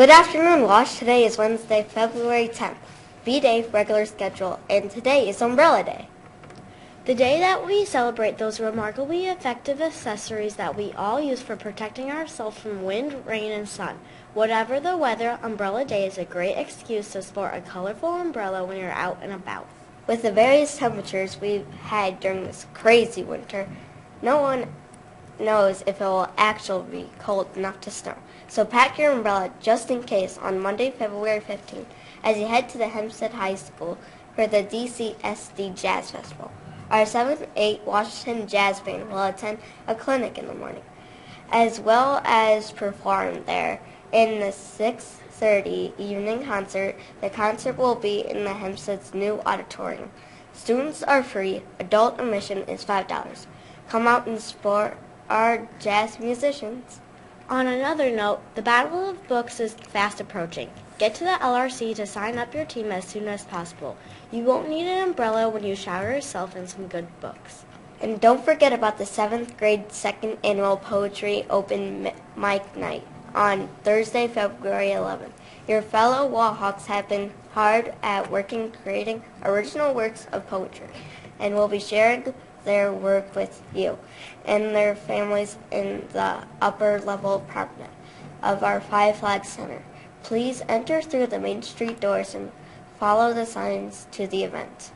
Good afternoon, Wash. Today is Wednesday, February 10th, B-Day, regular schedule, and today is Umbrella Day. The day that we celebrate those remarkably effective accessories that we all use for protecting ourselves from wind, rain, and sun. Whatever the weather, Umbrella Day is a great excuse to sport a colorful umbrella when you're out and about. With the various temperatures we've had during this crazy winter, no one knows if it will actually be cold enough to snow. So pack your umbrella just in case on Monday, February 15th, as you head to the Hempstead High School for the DCSD Jazz Festival. Our 7th 8 Washington Jazz Band will attend a clinic in the morning, as well as perform there. In the 6:30 evening concert, the concert will be in the Hempstead's new auditorium. Students are free. Adult admission is $5. Come out and support our jazz musicians. On another note, the Battle of Books is fast approaching. Get to the LRC to sign up your team as soon as possible. You won't need an umbrella when you shower yourself in some good books. And don't forget about the 7th grade 2nd annual Poetry Open Mic Night on Thursday, February 11th. Your fellow Wallhawks have been hard at work creating original works of poetry and will be sharing their work with you and their families in the upper level apartment of our Five Flags Center. Please enter through the Main Street doors and follow the signs to the event.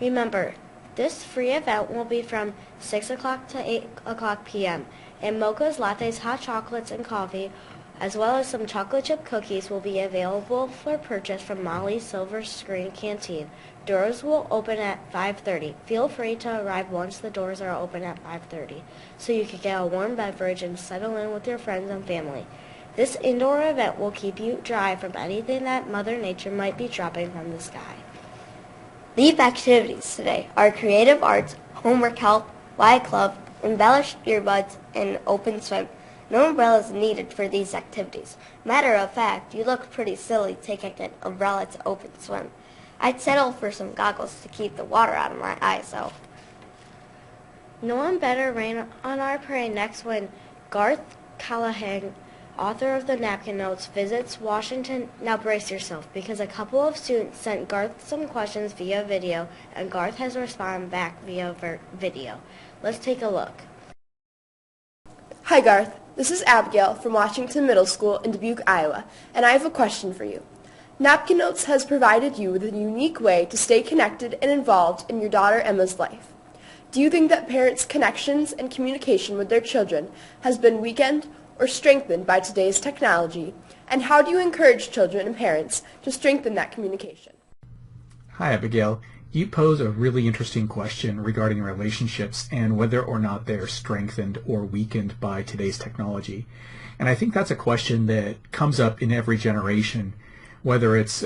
Remember, this free event will be from 6 o'clock to 8 o'clock p.m. and mochas, lattes, hot chocolates, and coffee, as well as some chocolate chip cookies will be available for purchase from Molly's Silver Screen Canteen. Doors will open at 5:30. Feel free to arrive once the doors are open at 5:30 so you can get a warm beverage and settle in with your friends and family. This indoor event will keep you dry from anything that Mother Nature might be dropping from the sky. Leaf activities today are creative arts, homework help, Y Club, embellished earbuds, and open swim. No umbrellas needed for these activities. Matter of fact, you look pretty silly taking an umbrella to open swim. I'd settle for some goggles to keep the water out of my eyes, though. No one better rain on our parade next when Garth Callahan, author of the Napkin Notes, visits Washington. Now brace yourself, because a couple of students sent Garth some questions via video, and Garth has responded back via video. Let's take a look. Hi Garth, this is Abigail from Washington Middle School in Dubuque, Iowa, and I have a question for you. Napkin Notes has provided you with a unique way to stay connected and involved in your daughter Emma's life. Do you think that parents' connections and communication with their children has been weakened or strengthened by today's technology? And how do you encourage children and parents to strengthen that communication? Hi Abigail. You pose a really interesting question regarding relationships and whether or not they're strengthened or weakened by today's technology. And I think that's a question that comes up in every generation, whether it's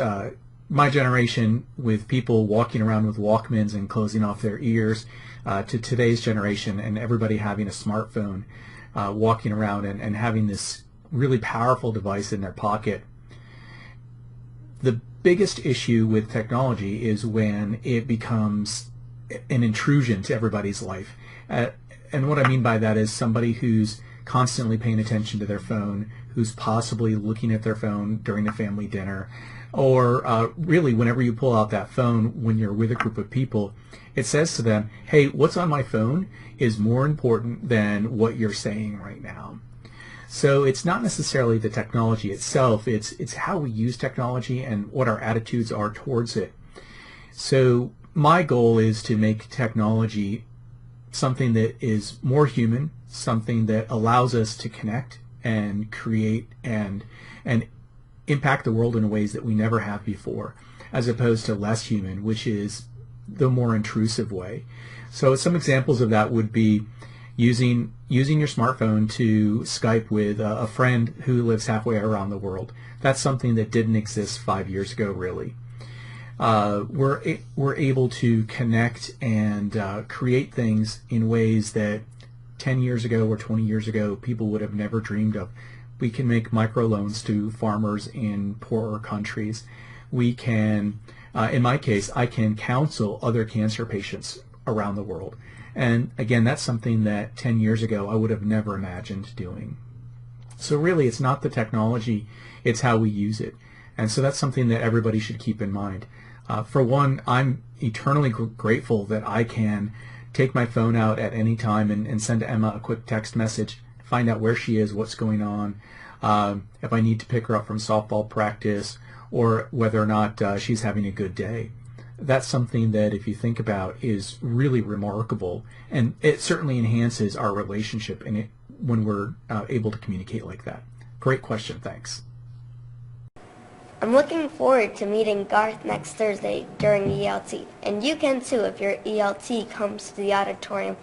my generation with people walking around with Walkmans and closing off their ears, to today's generation and everybody having a smartphone, walking around and having this really powerful device in their pocket. The biggest issue with technology is when it becomes an intrusion to everybody's life. And what I mean by that is somebody who's constantly paying attention to their phone, who's possibly looking at their phone during a family dinner, or really whenever you pull out that phone when you're with a group of people, it says to them, hey, what's on my phone is more important than what you're saying right now. So it's not necessarily the technology itself, it's how we use technology and what our attitudes are towards it. So my goal is to make technology something that is more human, something that allows us to connect and create and impact the world in ways that we never have before, as opposed to less human, which is the more intrusive way. So some examples of that would be using your smartphone to Skype with a friend who lives halfway around the world. That's something that didn't exist 5 years ago, really. We're able to connect and create things in ways that 10 years ago or 20 years ago people would have never dreamed of. We can make microloans to farmers in poorer countries. We can, in my case, I can counsel other cancer patients around the world. And again, that's something that 10 years ago I would have never imagined doing. So really, it's not the technology, it's how we use it. And so that's something that everybody should keep in mind. For one, I'm eternally grateful that I can take my phone out at any time and send Emma a quick text message, find out where she is, what's going on, if I need to pick her up from softball practice, or whether or not she's having a good day. That's something that, if you think about, is really remarkable, and it certainly enhances our relationship when we're able to communicate like that. Great question, thanks. I'm looking forward to meeting Garth next Thursday during ELT, and you can too if your ELT comes to the auditorium.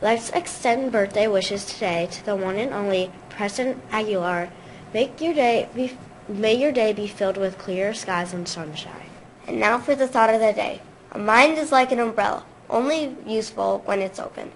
Let's extend birthday wishes today to the one and only Preston Aguilar. May your day be filled with clear skies and sunshine. And now for the thought of the day. A mind is like an umbrella, only useful when it's open.